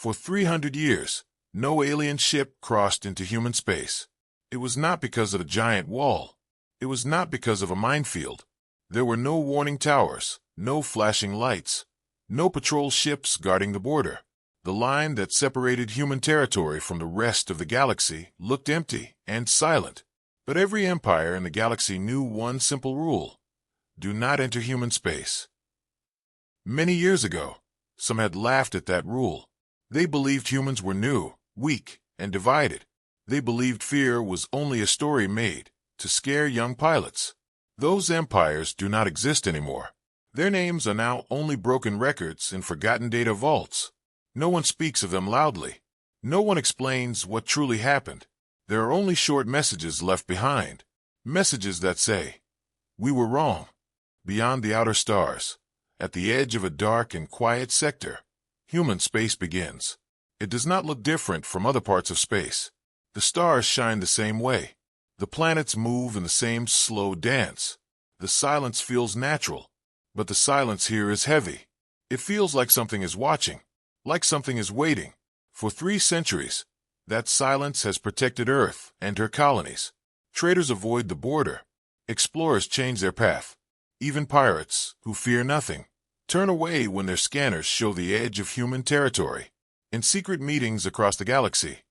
For 300 years, no alien ship crossed into human space. It was not because of a giant wall. It was not because of a minefield. There were no warning towers, no flashing lights, no patrol ships guarding the border. The line that separated human territory from the rest of the galaxy looked empty and silent. But every empire in the galaxy knew one simple rule: do not enter human space. Many years ago, some had laughed at that rule. They believed humans were new, weak, and divided. They believed fear was only a story made to scare young pilots. Those empires do not exist anymore. Their names are now only broken records in forgotten data vaults. No one speaks of them loudly. No one explains what truly happened. There are only short messages left behind. Messages that say, "We were wrong." Beyond the outer stars, at the edge of a dark and quiet sector, human space begins. It does not look different from other parts of space. The stars shine the same way. The planets move in the same slow dance. The silence feels natural, but the silence here is heavy. It feels like something is watching, like something is waiting. For 3 centuries, that silence has protected Earth and her colonies. Traders avoid the border. Explorers change their path. Even pirates, who fear nothing, turn away when their scanners show the edge of human territory. In secret meetings across the galaxy,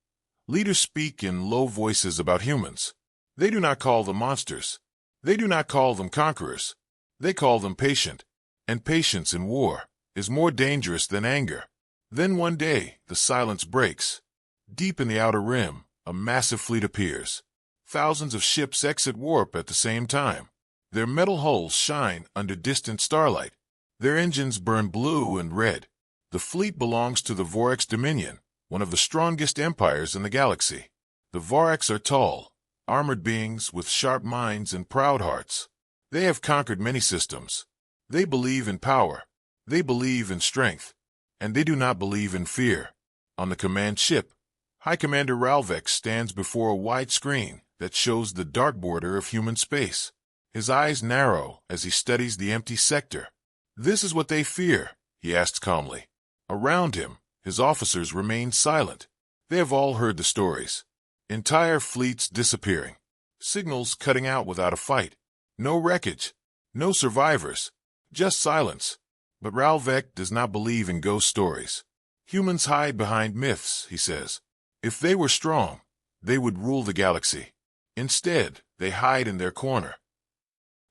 leaders speak in low voices about humans. They do not call them monsters. They do not call them conquerors. They call them patient. And patience in war is more dangerous than anger. Then one day, the silence breaks. Deep in the outer rim, a massive fleet appears. Thousands of ships exit warp at the same time. Their metal hulls shine under distant starlight. Their engines burn blue and red. The fleet belongs to the Vorax Dominion, one of the strongest empires in the galaxy. The Vorax are tall, armored beings with sharp minds and proud hearts. They have conquered many systems. They believe in power. They believe in strength. And they do not believe in fear. On the command ship, High Commander Ralvex stands before a wide screen that shows the dark border of human space. His eyes narrow as he studies the empty sector. "This is what they fear," he asks calmly. Around him, his officers remain silent. They have all heard the stories. Entire fleets disappearing. Signals cutting out without a fight. No wreckage. No survivors. Just silence. But Ralvex does not believe in ghost stories. Humans hide behind myths, he says. If they were strong, they would rule the galaxy. Instead, they hide in their corner.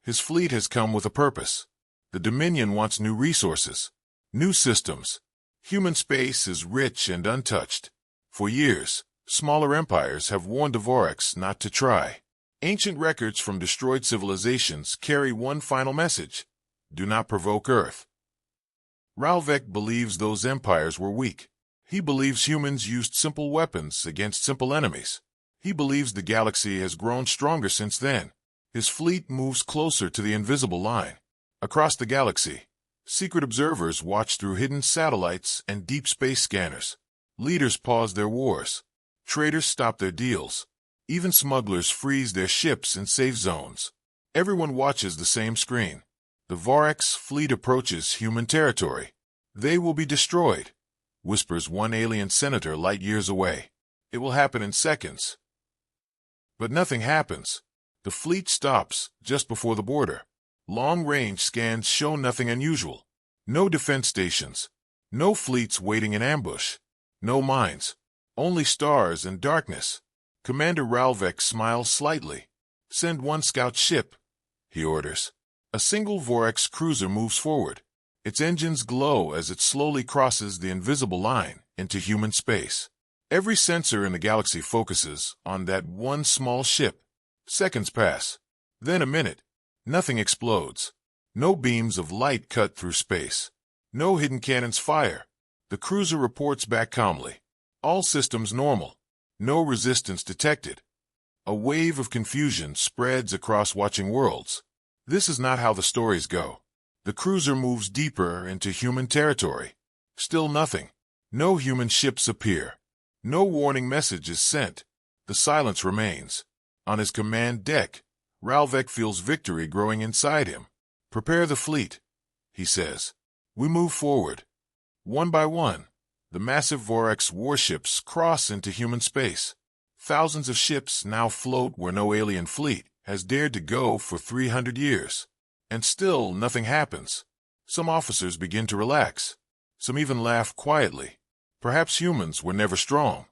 His fleet has come with a purpose. The Dominion wants new resources, new systems. Human space is rich and untouched. For years, smaller empires have warned the Vorax not to try. Ancient records from destroyed civilizations carry one final message: do not provoke Earth. Ralvex believes those empires were weak. He believes humans used simple weapons against simple enemies. He believes the galaxy has grown stronger since then. His fleet moves closer to the invisible line. Across the galaxy, secret observers watch through hidden satellites and deep space scanners. Leaders pause their wars. Traders stop their deals. Even smugglers freeze their ships in safe zones. Everyone watches the same screen. The Vorax fleet approaches human territory. "They will be destroyed," whispers one alien senator light years away. "It will happen in seconds." But nothing happens. The fleet stops just before the border. Long-range scans show nothing unusual. No defense stations. No fleets waiting in ambush. No mines. Only stars and darkness. Commander Ralvex smiles slightly. "Send one scout ship," he orders. A single Vorax cruiser moves forward. Its engines glow as it slowly crosses the invisible line into human space. Every sensor in the galaxy focuses on that one small ship. Seconds pass. Then a minute. Nothing explodes. No beams of light cut through space. No hidden cannons fire. The cruiser reports back calmly. All systems normal. No resistance detected. A wave of confusion spreads across watching worlds. This is not how the stories go. The cruiser moves deeper into human territory. Still nothing. No human ships appear. No warning message is sent. The silence remains. On his command deck, Ralvex feels victory growing inside him. "Prepare the fleet," he says. "We move forward." One by one, The massive Vorax warships cross into human space. Thousands of ships now float where no alien fleet has dared to go for 300 years. And still nothing happens. Some officers begin to relax. Some even laugh quietly. Perhaps humans were never strong.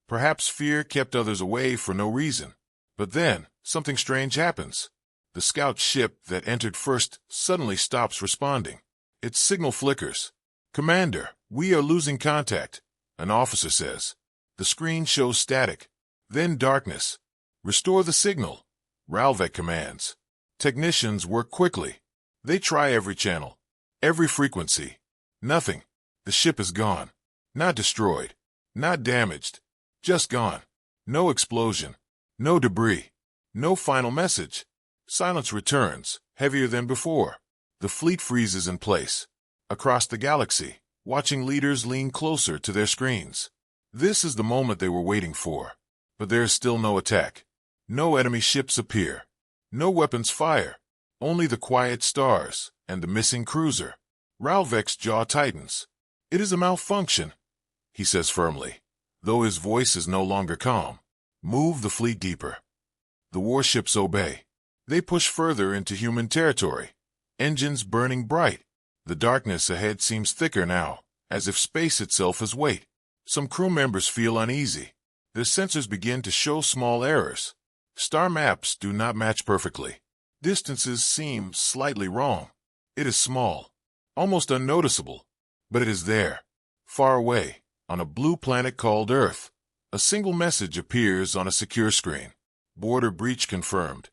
Perhaps fear kept others away for no reason. But then, something strange happens. The scout ship that entered first suddenly stops responding. Its signal flickers. "Commander, we are losing contact," an officer says. The screen shows static. Then darkness. "Restore the signal," Ralvek commands. Technicians work quickly. They try every channel, every frequency. Nothing. The ship is gone. Not destroyed. Not damaged. Just gone. No explosion. No debris. No final message. Silence returns, heavier than before. The fleet freezes in place. Across the galaxy, watching leaders lean closer to their screens. This is the moment they were waiting for. But there is still no attack. No enemy ships appear. No weapons fire. Only the quiet stars and the missing cruiser. Ralvek's jaw tightens. "It is a malfunction," he says firmly, though his voice is no longer calm. "Move the fleet deeper." The warships obey. They push further into human territory. Engines burning bright. The darkness ahead seems thicker now, as if space itself is weight. Some crew members feel uneasy. Their sensors begin to show small errors. Star maps do not match perfectly. Distances seem slightly wrong. It is small, almost unnoticeable, but it is there. Far away, on a blue planet called Earth, a single message appears on a secure screen. "Border breach confirmed."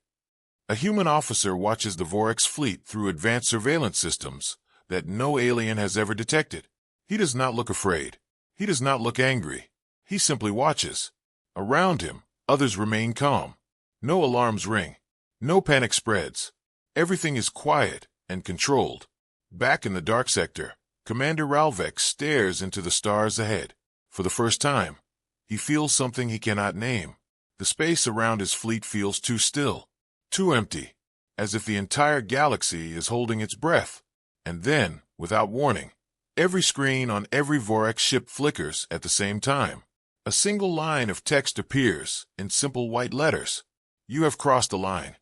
A human officer watches the Vorax fleet through advanced surveillance systems that no alien has ever detected. He does not look afraid. He does not look angry. He simply watches. Around him, others remain calm. No alarms ring. No panic spreads. Everything is quiet and controlled. Back in the dark sector, Commander Ralvek stares into the stars ahead. For the first time, he feels something he cannot name. The space around his fleet feels too still, too empty, as if the entire galaxy is holding its breath. And then, without warning, every screen on every Vorax ship flickers at the same time. A single line of text appears in simple white letters. "You have crossed the line."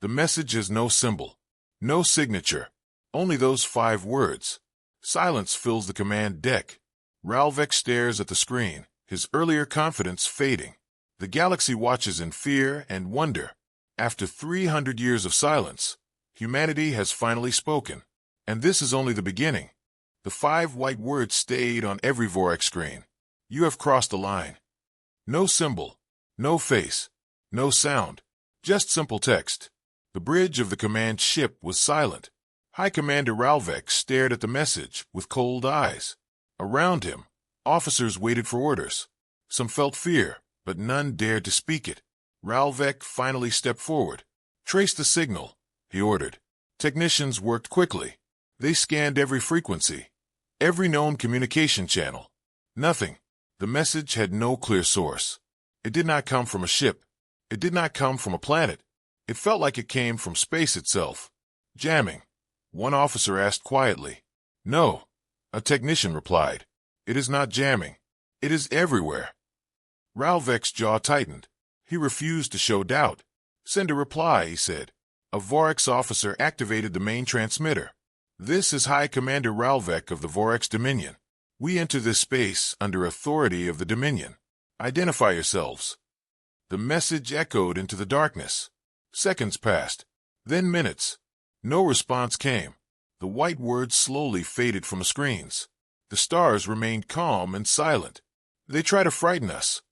The message has no symbol, no signature, only those 5 words. Silence fills the command deck. Ralvek stares at the screen, his earlier confidence fading. The galaxy watches in fear and wonder. After 300 years of silence, humanity has finally spoken. And this is only the beginning. The 5 white words stayed on every Vorax screen. "You have crossed the line." No symbol, no face, no sound, just simple text. The bridge of the command ship was silent. High Commander Ralvek stared at the message with cold eyes. Around him, officers waited for orders. Some felt fear, but none dared to speak it. Ralvek finally stepped forward. "Trace the signal," he ordered. Technicians worked quickly. They scanned every frequency, every known communication channel. Nothing. The message had no clear source. It did not come from a ship. It did not come from a planet. It felt like it came from space itself. "Jamming?" one officer asked quietly. "No," a technician replied. "It is not jamming. It is everywhere." Ralvek's jaw tightened. He refused to show doubt. "Send a reply," he said. A Vorax officer activated the main transmitter. "This is High Commander Ralvek of the Vorax Dominion. We enter this space under authority of the Dominion. Identify yourselves." The message echoed into the darkness. Seconds passed, then minutes. No response came. The white words slowly faded from the screens. The stars remained calm and silent. "They try to frighten us,"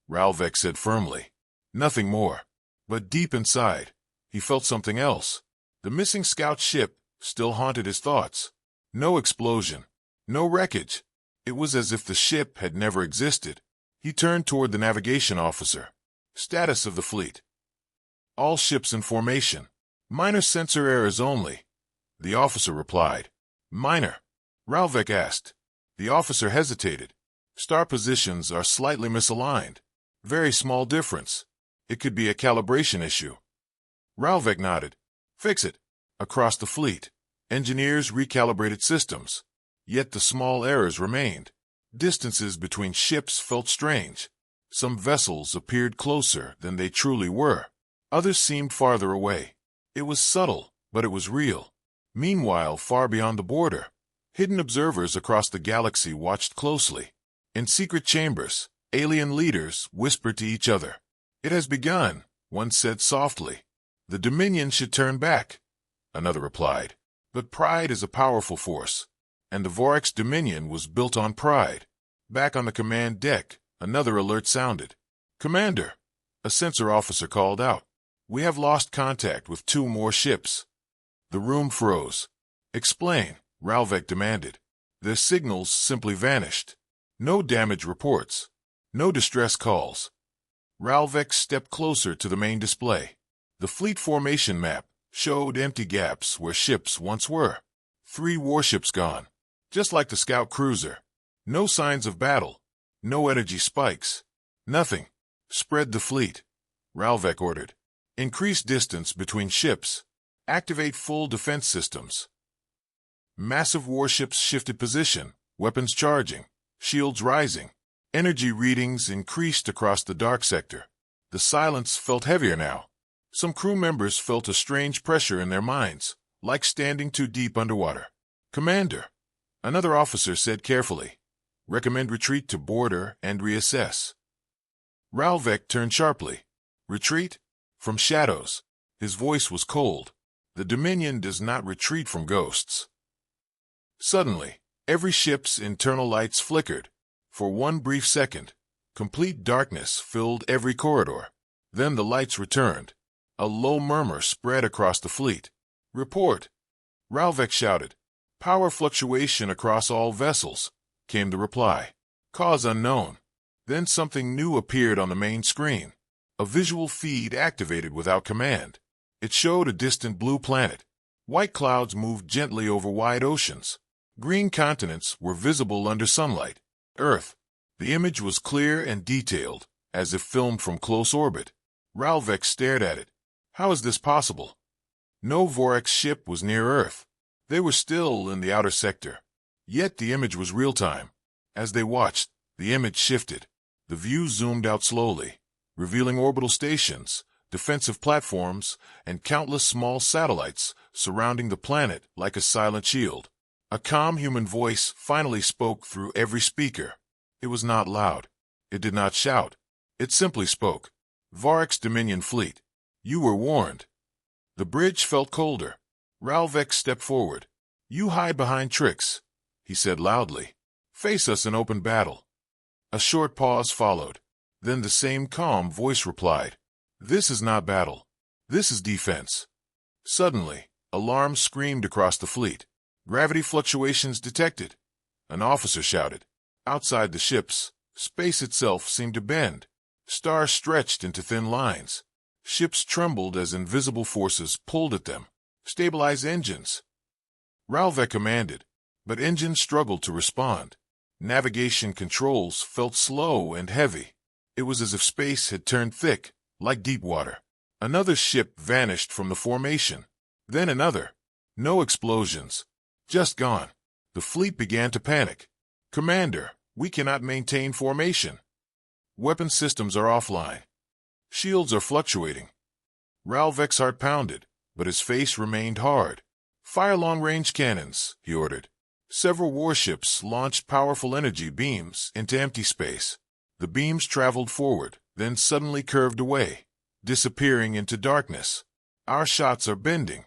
Ralvek said firmly. Nothing more. But deep inside, he felt something else. The missing scout ship still haunted his thoughts. No explosion, no wreckage. It was as if the ship had never existed. He turned toward the navigation officer. "Status of the fleet." "All ships in formation. Minor sensor errors only," the officer replied. "Minor?" Ralvek asked. The officer hesitated. "Star positions are slightly misaligned. Very small difference. It could be a calibration issue." Ralvek nodded. "Fix it." Across the fleet, engineers recalibrated systems. Yet the small errors remained. Distances between ships felt strange. Some vessels appeared closer than they truly were. Others seemed farther away. It was subtle, but it was real. Meanwhile, far beyond the border, hidden observers across the galaxy watched closely. In secret chambers, alien leaders whispered to each other. "It has begun," one said softly. "The Dominion should turn back," another replied. But pride is a powerful force, and the Vorax Dominion was built on pride. Back on the command deck, another alert sounded. "Commander," a sensor officer called out. "We have lost contact with 2 more ships." The room froze. "Explain," Ralvek demanded. Their signals simply vanished. No damage reports. No distress calls. Ralvek stepped closer to the main display. The fleet formation map showed empty gaps where ships once were. 3 warships gone, just like the scout cruiser. No signs of battle. No energy spikes. Nothing. "Spread the fleet," Ralvek ordered. "Increase distance between ships. Activate full defense systems." Massive warships shifted position, weapons charging, shields rising. Energy readings increased across the dark sector. The silence felt heavier now. Some crew members felt a strange pressure in their minds, like standing too deep underwater. "Commander," another officer said carefully, "recommend retreat to border and reassess." Ralvek turned sharply. "Retreat?" From shadows. His voice was cold. "The Dominion does not retreat from ghosts." Suddenly, every ship's internal lights flickered. For one brief second, complete darkness filled every corridor. Then the lights returned. A low murmur spread across the fleet. "Report," Ralvek shouted. "Power fluctuation across all vessels," came the reply. "Cause unknown." Then something new appeared on the main screen. A visual feed activated without command. It showed a distant blue planet. White clouds moved gently over wide oceans. Green continents were visible under sunlight. Earth. The image was clear and detailed, as if filmed from close orbit. Ralvek stared at it. How is this possible? No Vorax ship was near Earth. They were still in the outer sector. Yet the image was real-time. As they watched, the image shifted. The view zoomed out slowly, revealing orbital stations, defensive platforms, and countless small satellites surrounding the planet like a silent shield. A calm human voice finally spoke through every speaker. It was not loud. It did not shout. It simply spoke. "Vorax Dominion Fleet, you were warned." The bridge felt colder. Ralvek stepped forward. "You hide behind tricks," he said loudly. "Face us in open battle." A short pause followed. Then the same calm voice replied, "This is not battle. This is defense." Suddenly, alarms screamed across the fleet. "Gravity fluctuations detected," an officer shouted. Outside the ships, space itself seemed to bend. Stars stretched into thin lines. Ships trembled as invisible forces pulled at them. "Stabilize engines," Ralvek commanded, but engines struggled to respond. Navigation controls felt slow and heavy. It was as if space had turned thick, like deep water. Another ship vanished from the formation. Then another. No explosions. Just gone. The fleet began to panic. "Commander, we cannot maintain formation. Weapon systems are offline. Shields are fluctuating." Ralvek's heart pounded, but his face remained hard. "Fire long-range cannons," he ordered. Several warships launched powerful energy beams into empty space. The beams traveled forward, then suddenly curved away, disappearing into darkness. "Our shots are bending,"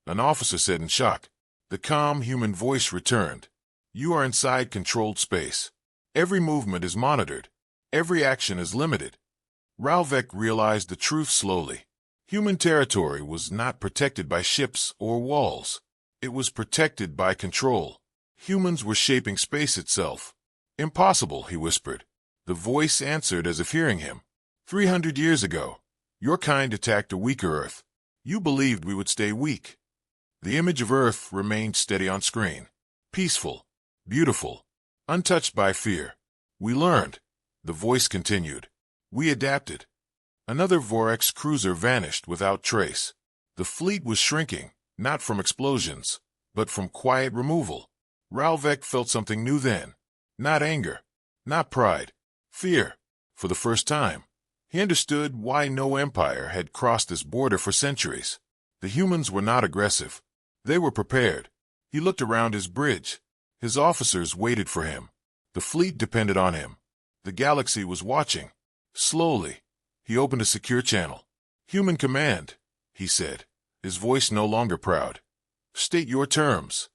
an officer said in shock. The calm human voice returned. "You are inside controlled space. Every movement is monitored. Every action is limited." Ralvek realized the truth slowly. Human territory was not protected by ships or walls. It was protected by control. Humans were shaping space itself. "Impossible," he whispered. The voice answered as if hearing him. 300 years ago, your kind attacked a weaker Earth. You believed we would stay weak." The image of Earth remained steady on screen. Peaceful, beautiful, untouched by fear. "We learned," the voice continued. "We adapted." Another Vorax cruiser vanished without trace. The fleet was shrinking, not from explosions, but from quiet removal. Ralvek felt something new then. Not anger, Not pride. Fear. For the first time, he understood why no empire had crossed this border for centuries. The humans were not aggressive. They were prepared. He looked around his bridge. His officers waited for him. The fleet depended on him. The galaxy was watching. Slowly, he opened a secure channel. "Human command," he said, his voice no longer proud. "State your terms."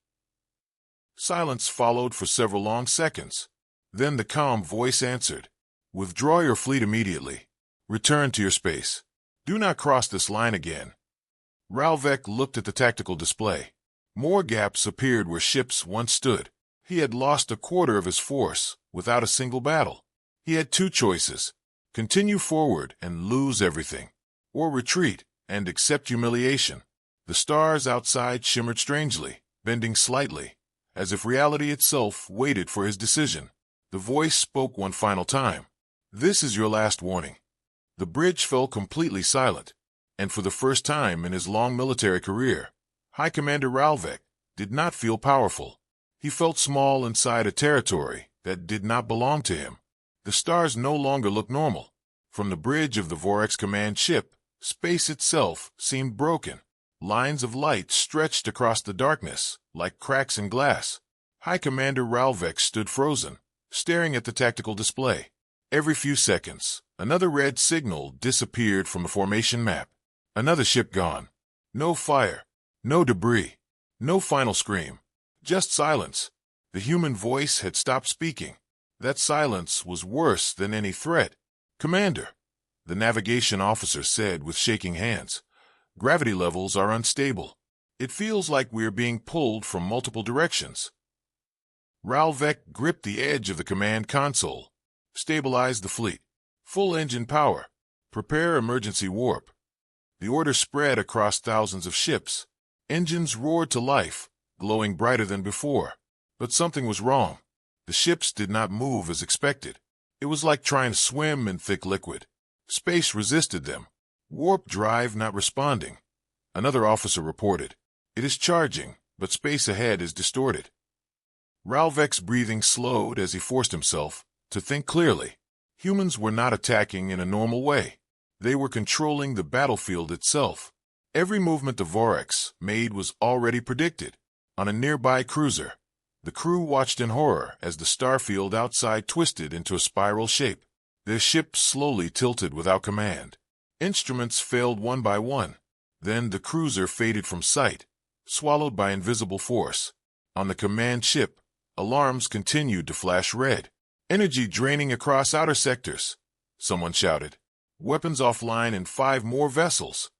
Silence followed for several long seconds. Then the calm voice answered, "Withdraw your fleet immediately. Return to your space. Do not cross this line again." Ralvek looked at the tactical display. More gaps appeared where ships once stood. He had lost a quarter of his force without a single battle. He had two choices: continue forward and lose everything, or retreat and accept humiliation. The stars outside shimmered strangely, bending slightly, as if reality itself waited for his decision. The voice spoke one final time. "This is your last warning." The bridge fell completely silent, and for the first time in his long military career, High Commander Ralvek did not feel powerful. He felt small inside a territory that did not belong to him. The stars no longer looked normal. From the bridge of the Vorex command ship, space itself seemed broken. Lines of light stretched across the darkness like cracks in glass. High Commander Ralvek stood frozen, staring at the tactical display. Every few seconds, another red signal disappeared from the formation map. Another ship gone. No fire, no debris, no final scream. Just silence. The human voice had stopped speaking. That silence was worse than any threat. "Commander," the navigation officer said with shaking hands, "gravity levels are unstable. It feels like we are being pulled from multiple directions." Ralvek gripped the edge of the command console. "Stabilize the fleet. Full engine power. Prepare emergency warp." The order spread across thousands of ships. Engines roared to life, glowing brighter than before. But something was wrong. The ships did not move as expected. It was like trying to swim in thick liquid. Space resisted them. Warp drive not responding. Another officer reported, "It is charging, but space ahead is distorted." Ralvek's breathing slowed as he forced himself to think clearly. Humans were not attacking in a normal way. They were controlling the battlefield itself. Every movement the Vorex made was already predicted. On a nearby cruiser, the crew watched in horror as the starfield outside twisted into a spiral shape. Their ship slowly tilted without command. Instruments failed one by one. Then the cruiser faded from sight, swallowed by invisible force. On the command ship, alarms continued to flash red. "Energy draining across outer sectors," someone shouted. "Weapons offline in 5 more vessels."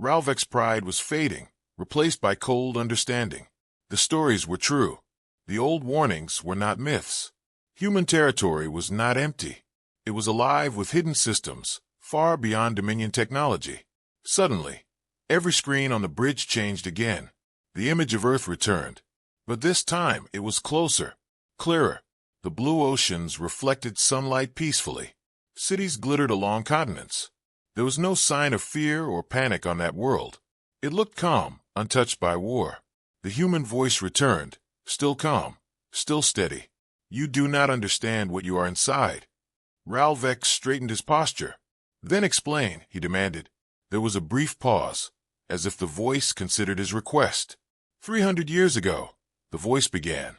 Ralvek's pride was fading, replaced by cold understanding. The stories were true. The old warnings were not myths. Human territory was not empty. It was alive with hidden systems, far beyond Dominion technology. Suddenly, every screen on the bridge changed again. The image of Earth returned. But this time it was closer, clearer. The blue oceans reflected sunlight peacefully. Cities glittered along continents. There was no sign of fear or panic on that world. It looked calm, untouched by war. The human voice returned, still calm, still steady. "You do not understand what you are inside." Ralvek straightened his posture. "Then explain," he demanded. There was a brief pause, as if the voice considered his request. 300 years ago, the voice began.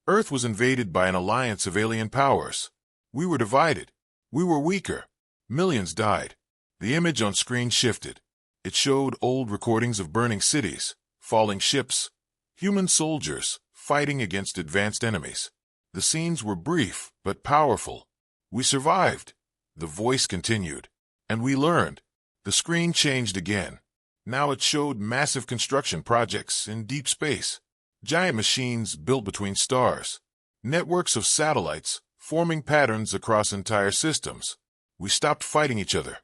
Earth was invaded by an alliance of alien powers. We were divided. We were weaker. Millions died. The image on screen shifted. It showed old recordings of burning cities, falling ships, human soldiers fighting against advanced enemies. The scenes were brief but powerful. "We survived," the voice continued, "and we learned." The screen changed again. Now it showed massive construction projects in deep space. Giant machines built between stars. Networks of satellites forming patterns across entire systems. "We stopped fighting each other,"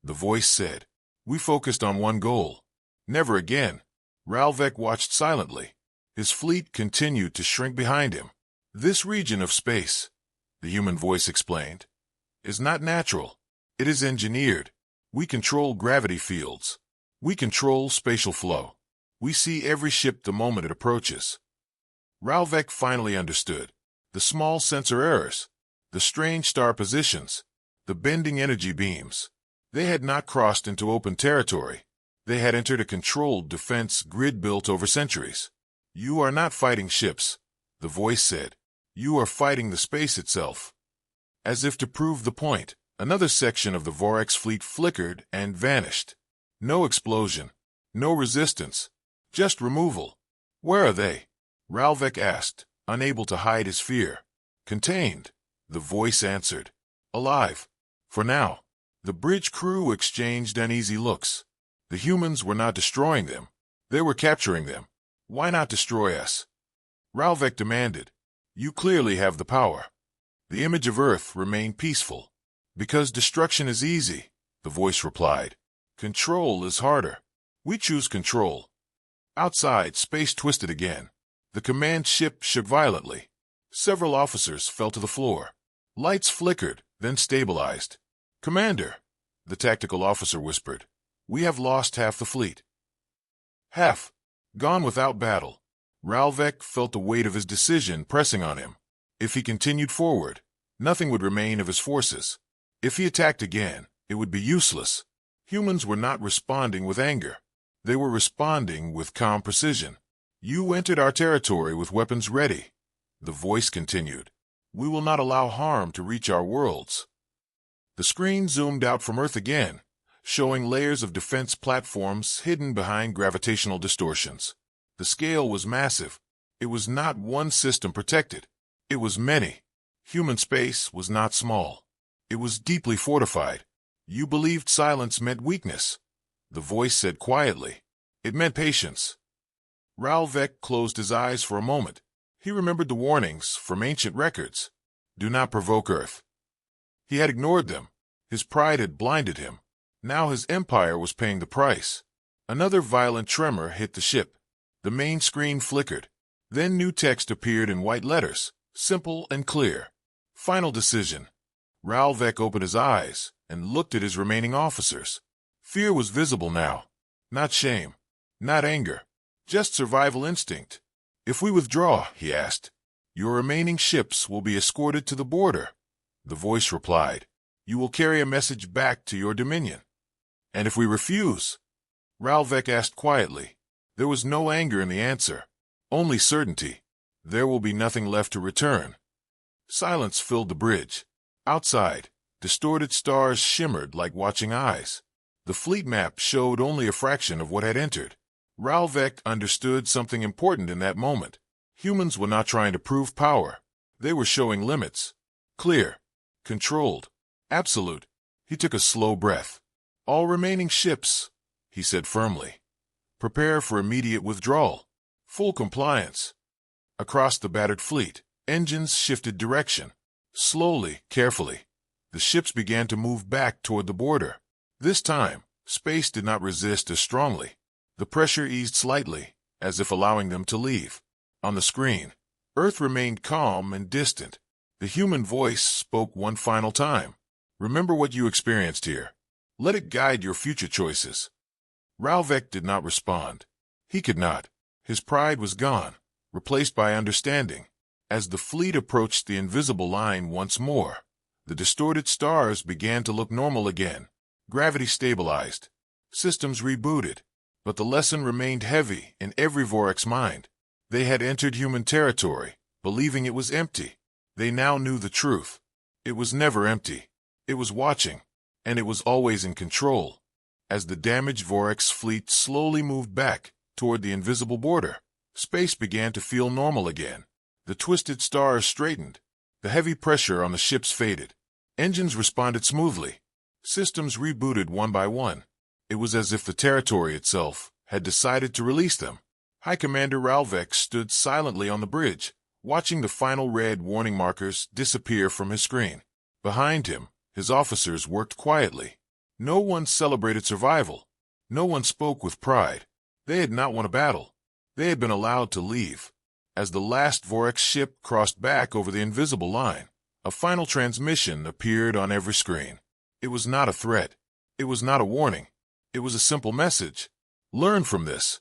the voice said. "We focused on one goal. Never again." Ralvek watched silently. His fleet continued to shrink behind him. "This region of space," the human voice explained, "is not natural. It is engineered. We control gravity fields. We control spatial flow. We see every ship the moment it approaches." Ralvek finally understood. The small sensor errors, the strange star positions, the bending energy beams. They had not crossed into open territory. They had entered a controlled defense grid built over centuries. "You are not fighting ships," the voice said. "You are fighting the space itself." As if to prove the point, another section of the Vorax fleet flickered and vanished. No explosion, no resistance, just removal. "Where are they?" Ralvek asked, unable to hide his fear. "Contained," the voice answered. "Alive. For now." The bridge crew exchanged uneasy looks. The humans were not destroying them. They were capturing them. "Why not destroy us?" Ralvek demanded. "You clearly have the power." The image of Earth remained peaceful. "Because destruction is easy," the voice replied. "Control is harder. We choose control." Outside, space twisted again. The command ship shook violently. Several officers fell to the floor. Lights flickered, then stabilized. "Commander," the tactical officer whispered, "we have lost half the fleet." Half. Gone without battle. Ralvek felt the weight of his decision pressing on him. If he continued forward, nothing would remain of his forces. If he attacked again, it would be useless. Humans were not responding with anger. They were responding with calm precision. "You entered our territory with weapons ready," the voice continued. "We will not allow harm to reach our worlds." The screen zoomed out from Earth again, showing layers of defense platforms hidden behind gravitational distortions. The scale was massive. It was not one system protected. It was many. Human space was not small. It was deeply fortified. "You believed silence meant weakness," the voice said quietly. "It meant patience." Ralvek closed his eyes for a moment. He remembered the warnings from ancient records. "Do not provoke Earth." He had ignored them. His pride had blinded him. Now his empire was paying the price. Another violent tremor hit the ship. The main screen flickered. Then new text appeared in white letters, simple and clear. "Final decision." Ralvek opened his eyes and looked at his remaining officers. Fear was visible now. Not shame. Not anger. Just survival instinct. "If we withdraw," he asked, "your remaining ships will be escorted to the border." The voice replied, "You will carry a message back to your dominion." "And if we refuse?" Ralvek asked quietly. There was no anger in the answer. Only certainty. There will be nothing left to return. Silence filled the bridge. Outside, distorted stars shimmered like watching eyes. The fleet map showed only a fraction of what had entered. Ralvek understood something important in that moment. Humans were not trying to prove power. They were showing limits. Clear. Controlled. Absolute. He took a slow breath. "All remaining ships," he said firmly. "Prepare for immediate withdrawal. Full compliance." Across the battered fleet, engines shifted direction. Slowly, carefully, the ships began to move back toward the border. This time, space did not resist as strongly. The pressure eased slightly, as if allowing them to leave. On the screen, Earth remained calm and distant. The human voice spoke one final time. "Remember what you experienced here. Let it guide your future choices." Ralvek did not respond. He could not. His pride was gone, replaced by understanding. As the fleet approached the invisible line once more, the distorted stars began to look normal again. Gravity stabilized. Systems rebooted. But the lesson remained heavy in every Vorax mind. They had entered human territory, believing it was empty. They now knew the truth. It was never empty. It was watching, and it was always in control. As the damaged Vorax fleet slowly moved back toward the invisible border, space began to feel normal again. The twisted stars straightened. The heavy pressure on the ships faded. Engines responded smoothly. Systems rebooted one by one. It was as if the territory itself had decided to release them. High Commander Ralvek stood silently on the bridge, watching the final red warning markers disappear from his screen. Behind him, his officers worked quietly. No one celebrated survival. No one spoke with pride. They had not won a battle. They had been allowed to leave. As the last Vorax ship crossed back over the invisible line, a final transmission appeared on every screen. It was not a threat. It was not a warning. It was a simple message. Learn from this.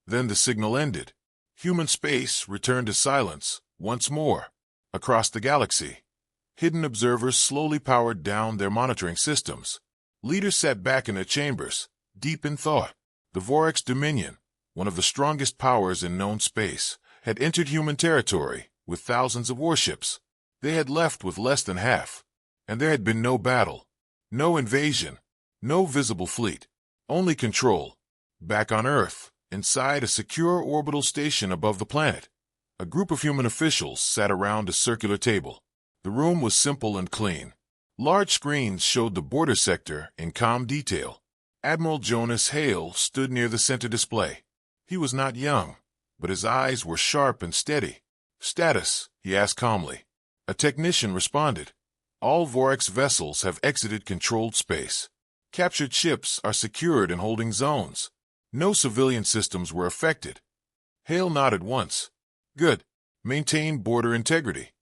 Then the signal ended. Human space returned to silence once more. Across the galaxy, Hidden observers slowly powered down their monitoring systems. Leaders sat back in their chambers, deep in thought. The Vorax Dominion, one of the strongest powers in known space, had entered human territory with thousands of warships. They had left with less than half, and there had been no battle, no invasion, no visible fleet, only control. Back on Earth, inside a secure orbital station above the planet, a group of human officials sat around a circular table. The room was simple and clean. Large screens showed the border sector in calm detail. Admiral Jonas Hale stood near the center display. He was not young, but his eyes were sharp and steady. "Status?" he asked calmly. A technician responded. "All Vorax vessels have exited controlled space. Captured ships are secured in holding zones. No civilian systems were affected." Hale nodded once. "Good. Maintain border integrity."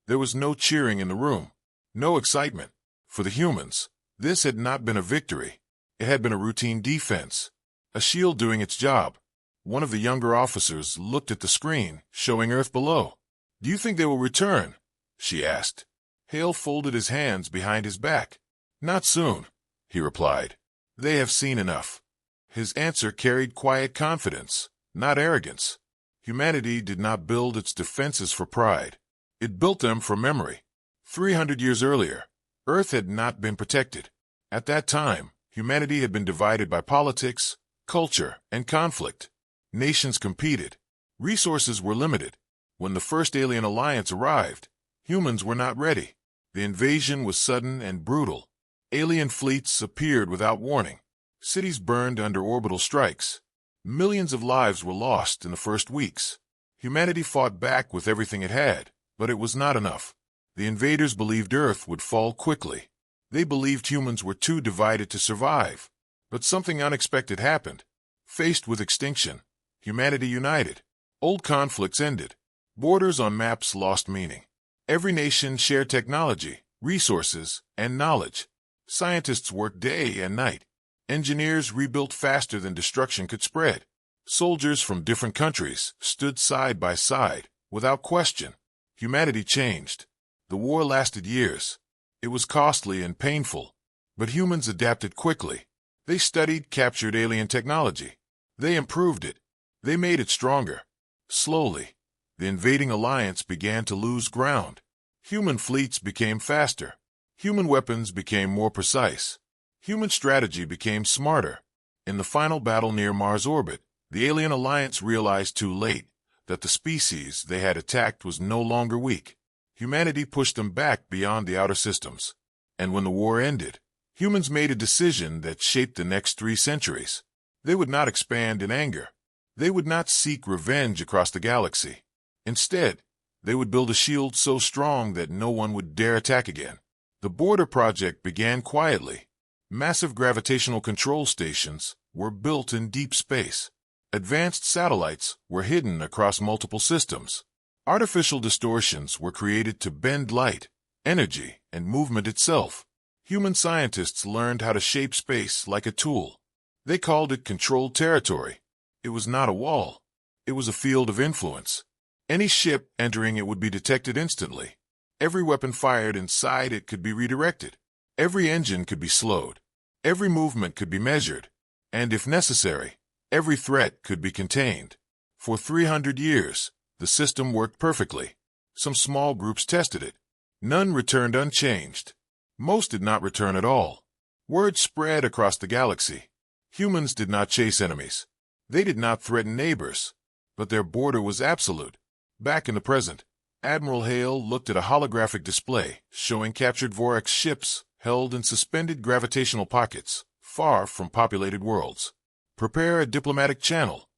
There was no cheering in the room, no excitement. For the humans, this had not been a victory. It had been a routine defense, a shield doing its job. One of the younger officers looked at the screen, showing Earth below. "Do you think they will return?" she asked. Hale folded his hands behind his back. "Not soon," he replied. "They have seen enough." His answer carried quiet confidence, not arrogance. Humanity did not build its defenses for pride. It built them for memory. 300 years earlier, Earth had not been protected. At that time, humanity had been divided by politics, culture, and conflict. Nations competed. Resources were limited. When the first alien alliance arrived, humans were not ready. The invasion was sudden and brutal. Alien fleets appeared without warning. Cities burned under orbital strikes. Millions of lives were lost in the first weeks. Humanity fought back with everything it had, but it was not enough. The invaders believed Earth would fall quickly. They believed humans were too divided to survive. But something unexpected happened. Faced with extinction, humanity united. Old conflicts ended. Borders on maps lost meaning. Every nation shared technology, resources, and knowledge. Scientists worked day and night. Engineers rebuilt faster than destruction could spread. Soldiers from different countries stood side by side, without question. Humanity changed. The war lasted years. It was costly and painful, but humans adapted quickly. They studied, captured alien technology. They improved it. They made it stronger. Slowly, the invading alliance began to lose ground. Human fleets became faster. Human weapons became more precise. Human strategy became smarter. In the final battle near Mars' orbit, the alien alliance realized too late that the species they had attacked was no longer weak. Humanity pushed them back beyond the outer systems. And when the war ended, humans made a decision that shaped the next 3 centuries. They would not expand in anger. They would not seek revenge across the galaxy. Instead, they would build a shield so strong that no one would dare attack again. The Border Project began quietly. Massive gravitational control stations were built in deep space. Advanced satellites were hidden across multiple systems. Artificial distortions were created to bend light, energy, and movement itself. Human scientists learned how to shape space like a tool. They called it controlled territory. It was not a wall. It was a field of influence. Any ship entering it would be detected instantly. Every weapon fired inside it could be redirected. Every engine could be slowed. Every movement could be measured. And if necessary, every threat could be contained. For 300 years, the system worked perfectly. Some small groups tested it. None returned unchanged. Most did not return at all. Word spread across the galaxy. Humans did not chase enemies. They did not threaten neighbors. But their border was absolute. Back in the present, Admiral Hale looked at a holographic display showing captured Vorax ships held in suspended gravitational pockets, far from populated worlds. "Prepare a diplomatic channel,"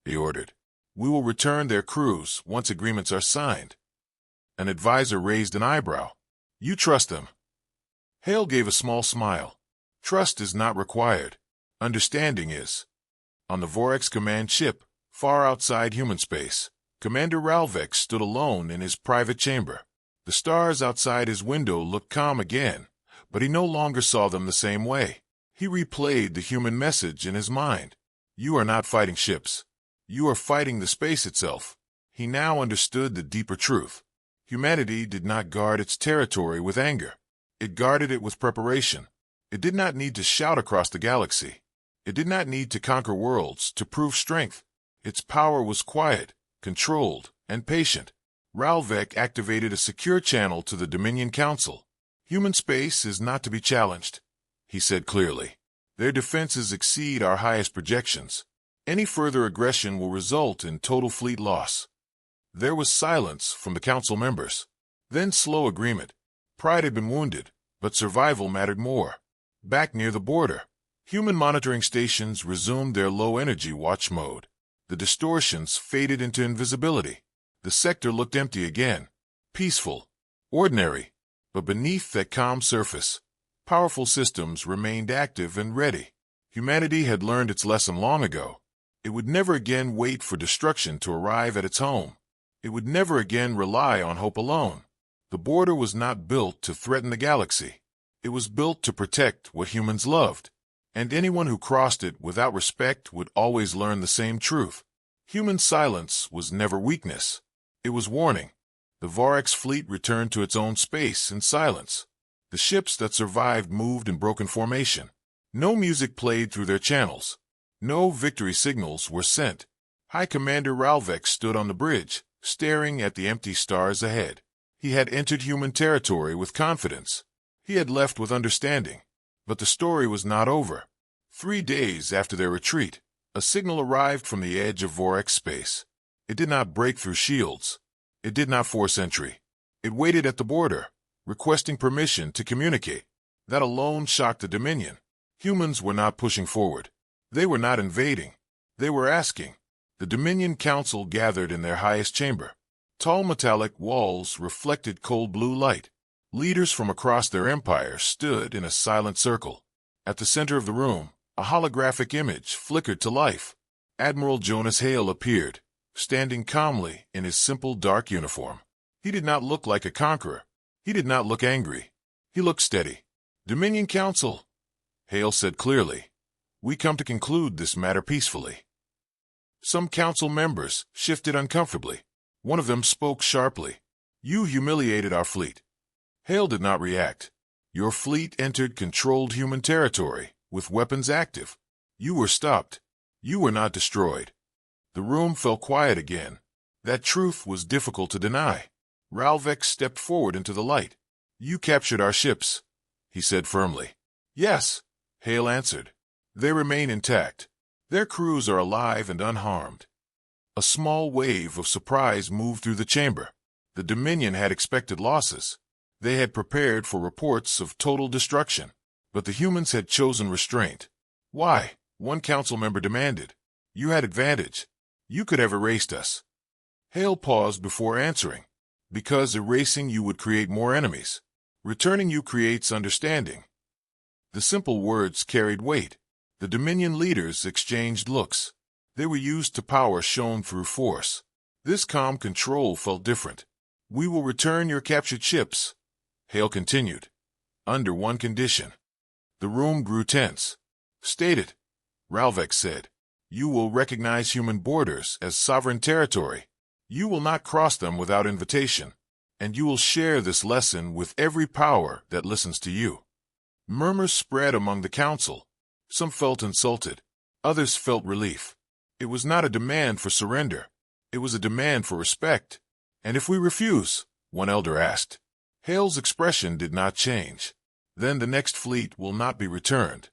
he ordered. "We will return their crews once agreements are signed." An advisor raised an eyebrow. "You trust them?" Hale gave a small smile. "Trust is not required. Understanding is." On the Vorax command ship, far outside human space, Commander Ralvex stood alone in his private chamber. The stars outside his window looked calm again, but he no longer saw them the same way. He replayed the human message in his mind. "You are not fighting ships. You are fighting the space itself." He now understood the deeper truth. Humanity did not guard its territory with anger. It guarded it with preparation. It did not need to shout across the galaxy. It did not need to conquer worlds to prove strength. Its power was quiet, controlled, and patient. Ralvek activated a secure channel to the Dominion Council. Human space is not to be challenged, he said clearly. Their defenses exceed our highest projections. Any further aggression will result in total fleet loss. There was silence from the council members. Then slow agreement. Pride had been wounded, but survival mattered more. Back near the border, human monitoring stations resumed their low-energy watch mode. The distortions faded into invisibility. The sector looked empty again. Peaceful. Ordinary. But beneath that calm surface, powerful systems remained active and ready. Humanity had learned its lesson long ago. It would never again wait for destruction to arrive at its home. It would never again rely on hope alone. The border was not built to threaten the galaxy. It was built to protect what humans loved. And anyone who crossed it without respect would always learn the same truth. Human silence was never weakness. It was warning. The Vorax fleet returned to its own space in silence. The ships that survived moved in broken formation. No music played through their channels. No victory signals were sent. High Commander Ralvek stood on the bridge, staring at the empty stars ahead. He had entered human territory with confidence. He had left with understanding. But the story was not over. 3 days after their retreat, a signal arrived from the edge of Vorax space. It did not break through shields. It did not force entry. It waited at the border, requesting permission to communicate. That alone shocked the Dominion. Humans were not pushing forward. They were not invading. They were asking. The Dominion Council gathered in their highest chamber. Tall metallic walls reflected cold blue light. Leaders from across their empire stood in a silent circle. At the center of the room, a holographic image flickered to life. Admiral Jonas Hale appeared, standing calmly in his simple dark uniform. He did not look like a conqueror. He did not look angry. He looked steady. Dominion Council, Hale said clearly. We come to conclude this matter peacefully. Some council members shifted uncomfortably. One of them spoke sharply. You humiliated our fleet. Hale did not react. Your fleet entered controlled human territory, with weapons active. You were stopped. You were not destroyed. The room fell quiet again. That truth was difficult to deny. Ralvek stepped forward into the light. You captured our ships, he said firmly. Yes, Hale answered. They remain intact. Their crews are alive and unharmed. A small wave of surprise moved through the chamber. The Dominion had expected losses. They had prepared for reports of total destruction. But the humans had chosen restraint. Why? One council member demanded. You had advantage. You could have erased us. Hale paused before answering. Because erasing you would create more enemies. Returning you creates understanding. The simple words carried weight. The Dominion leaders exchanged looks. They were used to power shown through force. This calm control felt different. We will return your captured ships, Hale continued, under one condition. The room grew tense. State it, Ralvek said. You will recognize human borders as sovereign territory. You will not cross them without invitation. And you will share this lesson with every power that listens to you. Murmurs spread among the council. Some felt insulted. Others felt relief. It was not a demand for surrender. It was a demand for respect. And if we refuse, one elder asked. Hale's expression did not change. Then the next fleet will not be returned.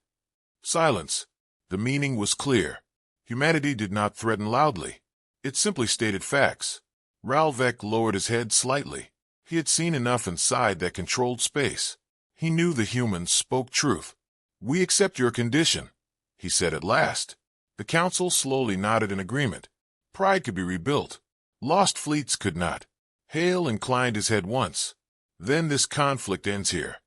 Silence. The meaning was clear. Humanity did not threaten loudly. It simply stated facts. Ralvek lowered his head slightly. He had seen enough inside that controlled space. He knew the humans spoke truth. We accept your condition, he said at last. The council slowly nodded in agreement. Pride could be rebuilt. Lost fleets could not. Hale inclined his head once. Then this conflict ends here.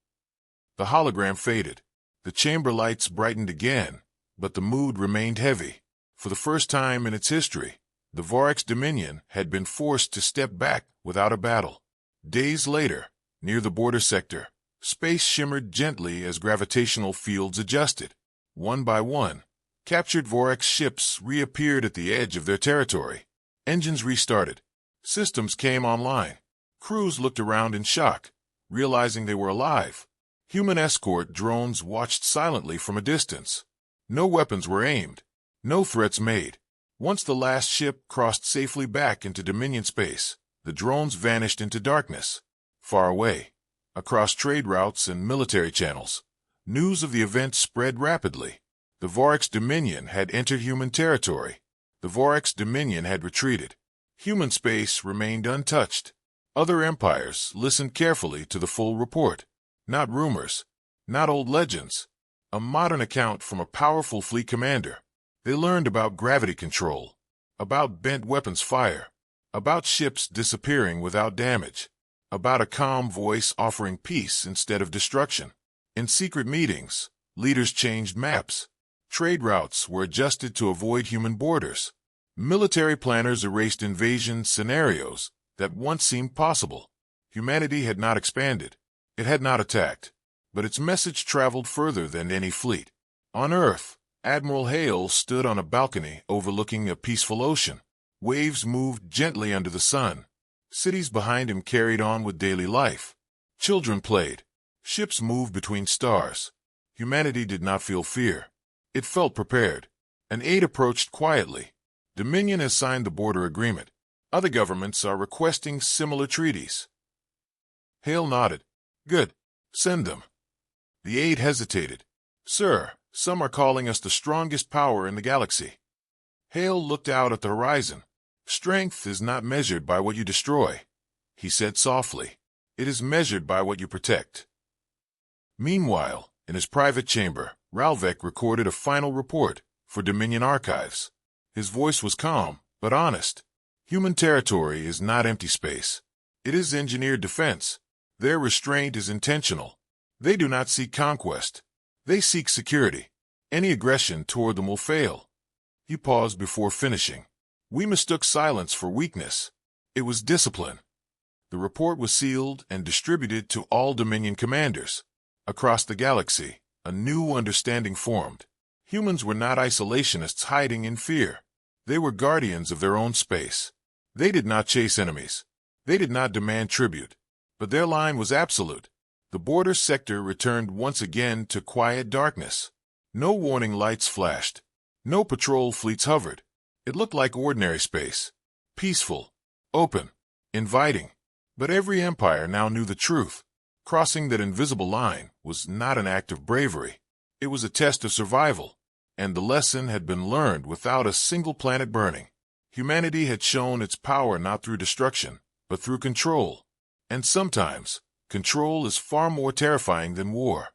The hologram faded. The chamber lights brightened again, but the mood remained heavy. For the first time in its history, the Vorax Dominion had been forced to step back without a battle. Days later, near the border sector, space shimmered gently as gravitational fields adjusted. One by one, captured Vorax ships reappeared at the edge of their territory. Engines restarted. Systems came online. Crews looked around in shock, realizing they were alive. Human escort drones watched silently from a distance. No weapons were aimed, no threats made. Once the last ship crossed safely back into Dominion space, the drones vanished into darkness. Far away, across trade routes and military channels, news of the event spread rapidly. The Vorax Dominion had entered human territory. The Vorax Dominion had retreated. Human space remained untouched. Other empires listened carefully to the full report. Not rumors, not old legends. A modern account from a powerful fleet commander. They learned about gravity control, about bent weapons fire, about ships disappearing without damage, about a calm voice offering peace instead of destruction. In secret meetings, leaders changed maps. Trade routes were adjusted to avoid human borders. Military planners erased invasion scenarios that once seemed possible. Humanity had not expanded. It had not attacked. But its message traveled further than any fleet. On Earth, Admiral Hale stood on a balcony overlooking a peaceful ocean. Waves moved gently under the sun. Cities behind him carried on with daily life. Children played. Ships moved between stars. Humanity did not feel fear. It felt prepared. An aide approached quietly. Dominion has signed the border agreement. Other governments are requesting similar treaties. Hale nodded. Good. Send them. The aide hesitated. Sir, some are calling us the strongest power in the galaxy. Hale looked out at the horizon. Strength is not measured by what you destroy, he said softly. It is measured by what you protect. Meanwhile, in his private chamber, Ralvek recorded a final report for Dominion Archives. His voice was calm, but honest. Human territory is not empty space. It is engineered defense. Their restraint is intentional. They do not seek conquest. They seek security. Any aggression toward them will fail. He paused before finishing. We mistook silence for weakness. It was discipline. The report was sealed and distributed to all Dominion commanders. Across the galaxy, a new understanding formed. Humans were not isolationists hiding in fear. They were guardians of their own space. They did not chase enemies. They did not demand tribute. But their line was absolute. The border sector returned once again to quiet darkness. No warning lights flashed. No patrol fleets hovered. It looked like ordinary space. Peaceful, open, inviting. But every empire now knew the truth. Crossing that invisible line was not an act of bravery. It was a test of survival. And the lesson had been learned without a single planet burning. Humanity had shown its power not through destruction, but through control. And sometimes, control is far more terrifying than war.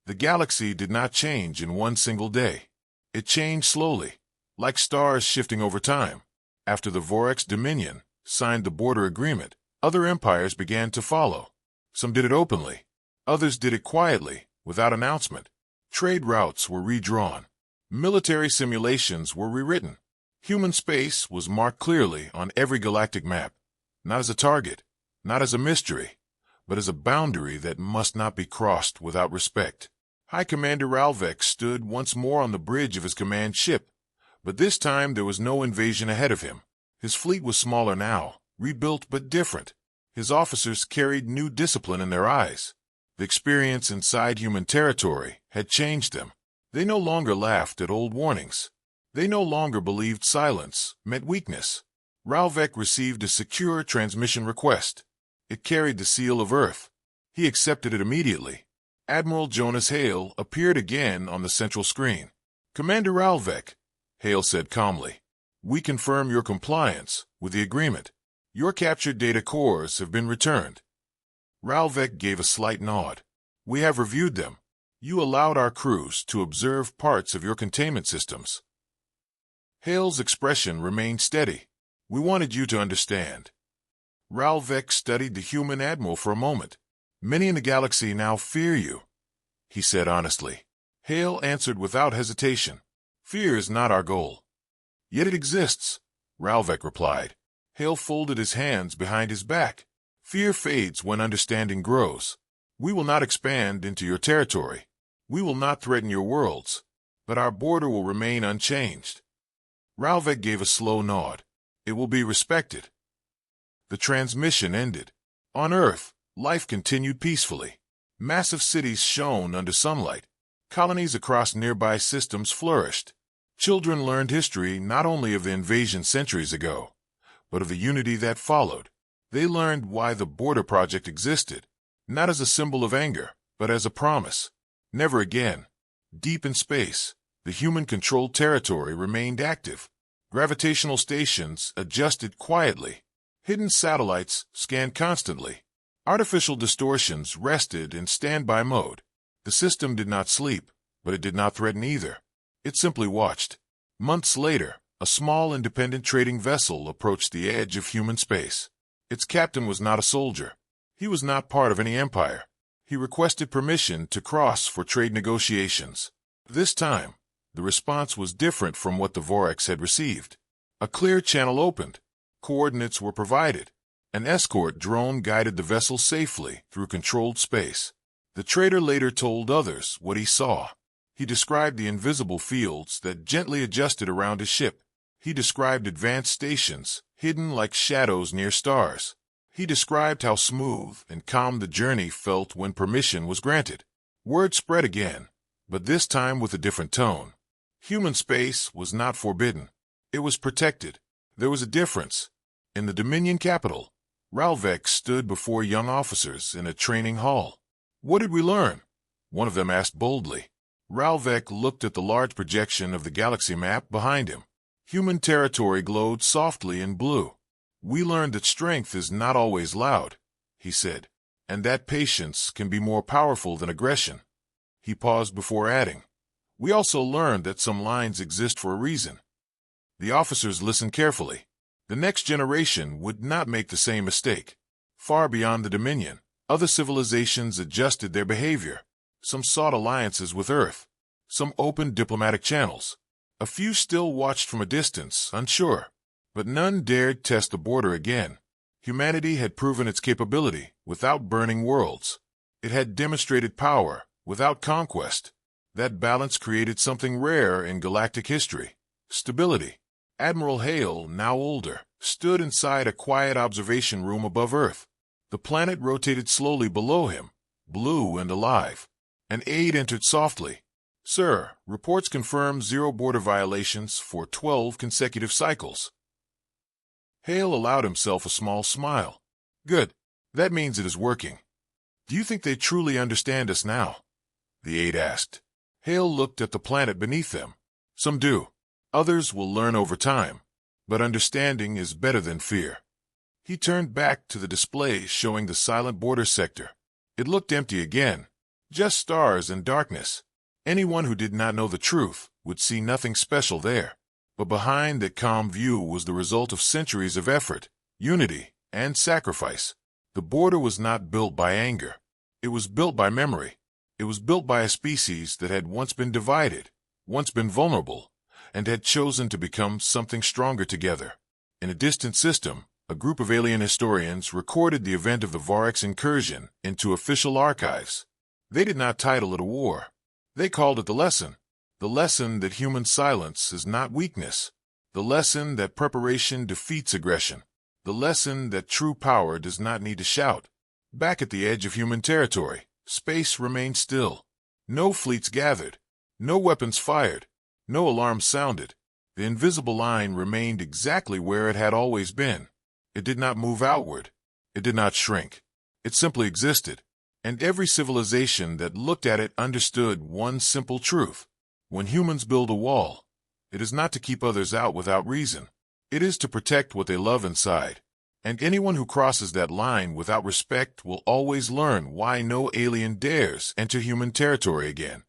The galaxy did not change in one single day. It changed slowly, like stars shifting over time. After the Vorax Dominion signed the border agreement, other empires began to follow. Some did it openly. Others did it quietly, without announcement. Trade routes were redrawn. Military simulations were rewritten. Human space was marked clearly on every galactic map, not as a target, not as a mystery, but as a boundary that must not be crossed without respect. High Commander Ralvek stood once more on the bridge of his command ship, but this time there was no invasion ahead of him. His fleet was smaller now, rebuilt but different. His officers carried new discipline in their eyes. The experience inside human territory had changed them. They no longer laughed at old warnings. They no longer believed silence meant weakness. Ralvek received a secure transmission request. It carried the seal of Earth. He accepted it immediately. Admiral Jonas Hale appeared again on the central screen. Commander Ralvek, Hale said calmly, we confirm your compliance with the agreement. Your captured data cores have been returned. Ralvek gave a slight nod. We have reviewed them. You allowed our crews to observe parts of your containment systems. Hale's expression remained steady. We wanted you to understand. Ralvek studied the human admiral for a moment. Many in the galaxy now fear you, he said honestly. Hale answered without hesitation. Fear is not our goal. Yet it exists, Ralvek replied. Hale folded his hands behind his back. Fear fades when understanding grows. We will not expand into your territory. We will not threaten your worlds, but our border will remain unchanged. Ralvek gave a slow nod. It will be respected. The transmission ended. On Earth, life continued peacefully. Massive cities shone under sunlight. Colonies across nearby systems flourished. Children learned history not only of the invasion centuries ago, but of the unity that followed. They learned why the Border Project existed, not as a symbol of anger, but as a promise. Never again. Deep in space, the human-controlled territory remained active. Gravitational stations adjusted quietly. Hidden satellites scanned constantly. Artificial distortions rested in standby mode. The system did not sleep, but it did not threaten either. It simply watched. Months later, a small independent trading vessel approached the edge of human space. Its captain was not a soldier. He was not part of any empire. He requested permission to cross for trade negotiations. This time, the response was different from what the Vorax had received. A clear channel opened. Coordinates were provided. An escort drone guided the vessel safely through controlled space. The trader later told others what he saw. He described the invisible fields that gently adjusted around his ship. He described advanced stations, hidden like shadows near stars. He described how smooth and calm the journey felt when permission was granted. Word spread again, but this time with a different tone. Human space was not forbidden. It was protected. There was a difference. In the Dominion capital, Ralvek stood before young officers in a training hall. "What did we learn?" one of them asked boldly. Ralvek looked at the large projection of the galaxy map behind him. Human territory glowed softly in blue. "We learned that strength is not always loud," he said, "and that patience can be more powerful than aggression." He paused before adding, "We also learned that some lines exist for a reason." The officers listened carefully. The next generation would not make the same mistake. Far beyond the Dominion, other civilizations adjusted their behavior. Some sought alliances with Earth. Some opened diplomatic channels. A few still watched from a distance, unsure. But none dared test the border again. Humanity had proven its capability without burning worlds. It had demonstrated power without conquest. That balance created something rare in galactic history: stability. Admiral Hale, now older, stood inside a quiet observation room above Earth. The planet rotated slowly below him, blue and alive. An aide entered softly. "Sir, reports confirm 0 border violations for 12 consecutive cycles." Hale allowed himself a small smile. "Good. That means it is working." "Do you think they truly understand us now?" the aide asked. Hale looked at the planet beneath them. "Some do. Others will learn over time. But understanding is better than fear." He turned back to the display showing the silent border sector. It looked empty again. Just stars and darkness. Anyone who did not know the truth would see nothing special there. But behind that calm view was the result of centuries of effort, unity, and sacrifice. The border was not built by anger. It was built by memory. It was built by a species that had once been divided, once been vulnerable, and had chosen to become something stronger together. In a distant system, a group of alien historians recorded the event of the Vorax incursion into official archives. They did not title it a war. They called it the lesson that human silence is not weakness, the lesson that preparation defeats aggression, the lesson that true power does not need to shout. Back at the edge of human territory, space remained still. No fleets gathered, no weapons fired, no alarms sounded. The invisible line remained exactly where it had always been. It did not move outward. It did not shrink. It simply existed. And every civilization that looked at it understood one simple truth. When humans build a wall, it is not to keep others out without reason. It is to protect what they love inside. And anyone who crosses that line without respect will always learn why no alien dares enter human territory again.